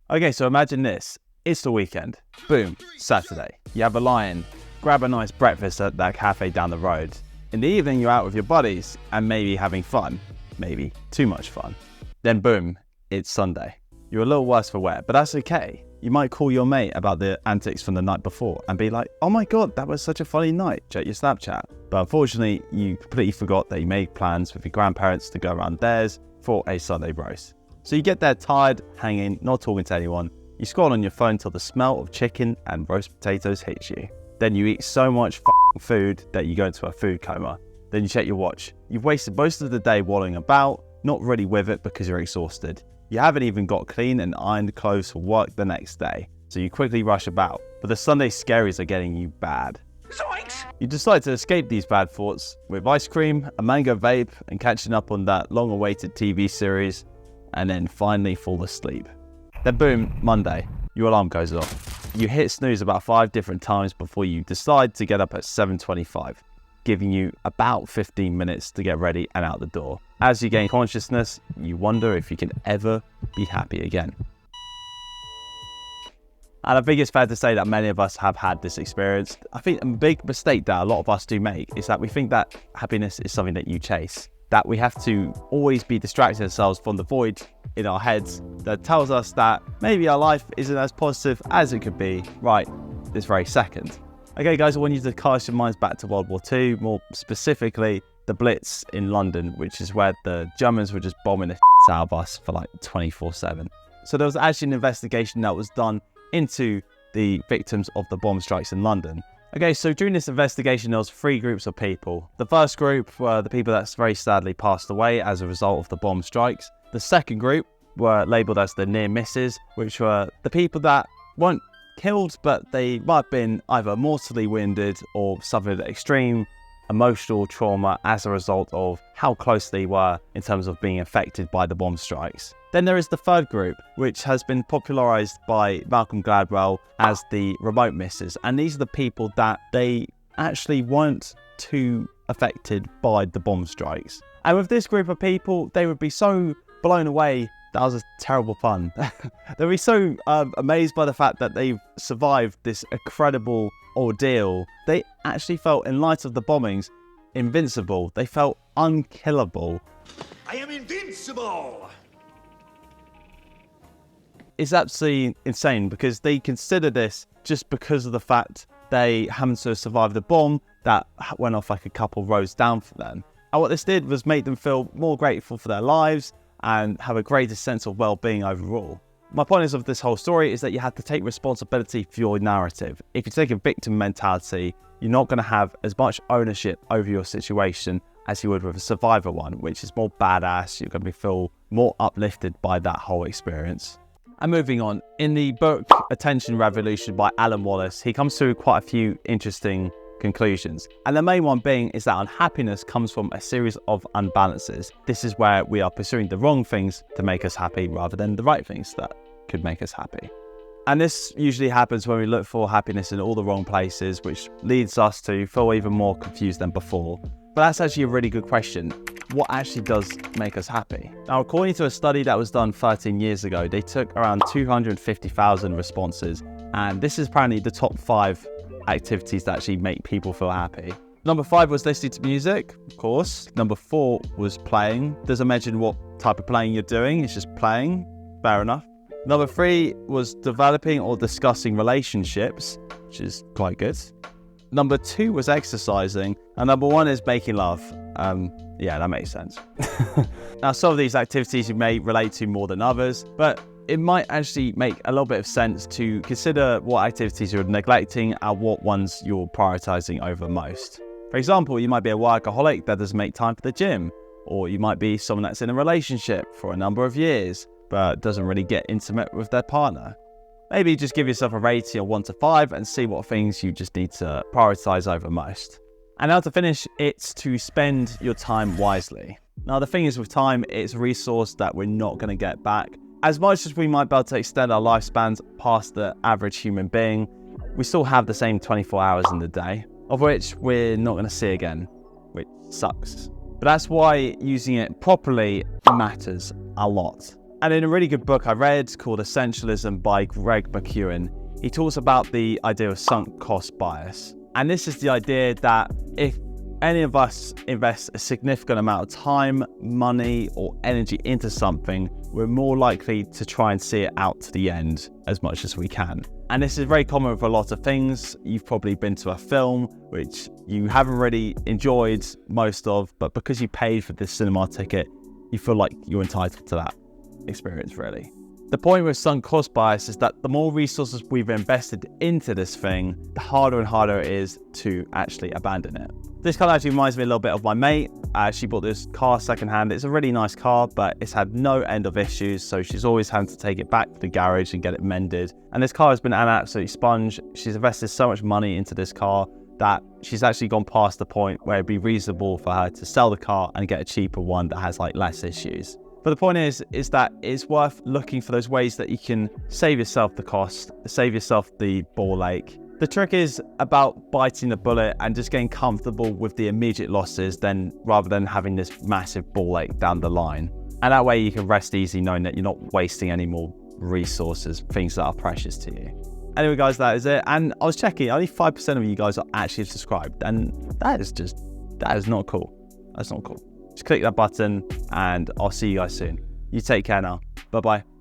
Okay, so imagine this. It's the weekend. Boom, Saturday. You have a lie-in, grab a nice breakfast at that cafe down the road. In the evening, you're out with your buddies and maybe having fun. Maybe too much fun. Then boom, it's Sunday. You're a little worse for wear, but that's okay. You might call your mate about the antics from the night before and be like, oh my God, that was such a funny night. Check your Snapchat. But unfortunately, you completely forgot that you made plans with your grandparents to go around theirs for a Sunday roast. So you get there tired, hanging, not talking to anyone. You scroll on your phone till the smell of chicken and roast potatoes hits you. Then you eat so much food that you go into a food coma. Then you check your watch. You've wasted most of the day wallowing about, not really with it because you're exhausted. You haven't even got clean and ironed clothes for work the next day, so you quickly rush about. But the Sunday scaries are getting you bad. Zoinks! You decide to escape these bad thoughts with ice cream, a mango vape, and catching up on that long-awaited TV series, and then finally fall asleep. Then boom, Monday, your alarm goes off. You hit snooze about 5 different times before you decide to get up at 7:25, giving you about 15 minutes to get ready and out the door. As you gain consciousness, you wonder if you can ever be happy again. And I think it's fair to say that many of us have had this experience. I think a big mistake that a lot of us do make is that we think that happiness is something that you chase, that we have to always be distracting ourselves from the void in our heads that tells us that maybe our life isn't as positive as it could be right this very second. Okay guys, I want you to cast your minds back to World War II, more specifically the Blitz in London, which is where the Germans were just bombing the out of us for like 24/7. So there was actually an investigation that was done into the victims of the bomb strikes in London. Okay, so during this investigation, there was 3 groups of people. The first group were the people that's very sadly passed away as a result of the bomb strikes. The second group were labelled as the near misses, which were the people that weren't killed, but they might have been either mortally wounded or suffered extreme emotional trauma as a result of how close they were in terms of being affected by the bomb strikes. Then there is the third group, which has been popularized by Malcolm Gladwell as the remote misses. And these are the people that they actually weren't too affected by the bomb strikes. And with this group of people, they would be so blown away. That was a terrible pun. They'd be so amazed by the fact that they've survived this incredible ordeal. They actually felt, in light of the bombings, invincible. They felt unkillable. I am invincible! It's absolutely insane because they consider this just because of the fact they happened to survive the bomb that went off like a couple rows down from them. And what this did was make them feel more grateful for their lives and have a greater sense of well-being overall. My point is of this whole story is that you have to take responsibility for your narrative. If you take a victim mentality, you're not going to have as much ownership over your situation as you would with a survivor one, which is more badass. You're going to feel more uplifted by that whole experience. And moving on, in the book Attention Revolution by Alan Wallace, he comes to quite a few interesting conclusions. And the main one being is that unhappiness comes from a series of unbalances. This is where we are pursuing the wrong things to make us happy rather than the right things that could make us happy. And this usually happens when we look for happiness in all the wrong places, which leads us to feel even more confused than before. But that's actually a really good question. What actually does make us happy? Now, according to a study that was done 13 years ago, they took around 250,000 responses. And this is apparently the top 5 activities that actually make people feel happy. Number 5 was listening to music, of course. Number 4 was playing. Doesn't mention what type of playing you're doing, it's just playing. Fair enough. Number 3 was developing or discussing relationships, which is quite good. Number 2 was exercising. And number 1 is making love. Yeah, that makes sense. Now, some of these activities you may relate to more than others, but it might actually make a little bit of sense to consider what activities you're neglecting and what ones you're prioritizing over most. For example, you might be a workaholic that doesn't make time for the gym, or you might be someone that's in a relationship for a number of years, but doesn't really get intimate with their partner. Maybe just give yourself a rating of 1 to 5 and see what things you just need to prioritize over most. And now to finish, it's to spend your time wisely. Now the thing is with time, it's a resource that we're not going to get back. As much as we might be able to extend our lifespans past the average human being, we still have the same 24 hours in the day, of which we're not going to see again, which sucks. But that's why using it properly matters a lot. And in a really good book I read called Essentialism by Greg McKeown, he talks about the idea of sunk cost bias. And this is the idea that if any of us invest a significant amount of time, money, or energy into something, we're more likely to try and see it out to the end as much as we can. And this is very common for a lot of things. You've probably been to a film which you haven't really enjoyed most of, but because you paid for this cinema ticket, you feel like you're entitled to that experience, really. The point with sunk cost bias is that the more resources we've invested into this thing, the harder and harder it is to actually abandon it. This car actually reminds me a little bit of my mate. She bought this car secondhand. It's a really nice car, but it's had no end of issues, so she's always had to take it back to the garage and get it mended. And this car has been an absolute sponge. She's invested so much money into this car that she's actually gone past the point where it'd be reasonable for her to sell the car and get a cheaper one that has like less issues. But the point is that it's worth looking for those ways that you can save yourself the cost, save yourself the ball ache. The trick is about biting the bullet and just getting comfortable with the immediate losses rather than having this massive ball ache down the line. And that way you can rest easy knowing that you're not wasting any more resources, things that are precious to you. Anyway guys, that is it. And I was checking, only 5% of you guys are actually subscribed. And that is not cool. That's not cool. Just click that button and I'll see you guys soon. You take care now. Bye-bye.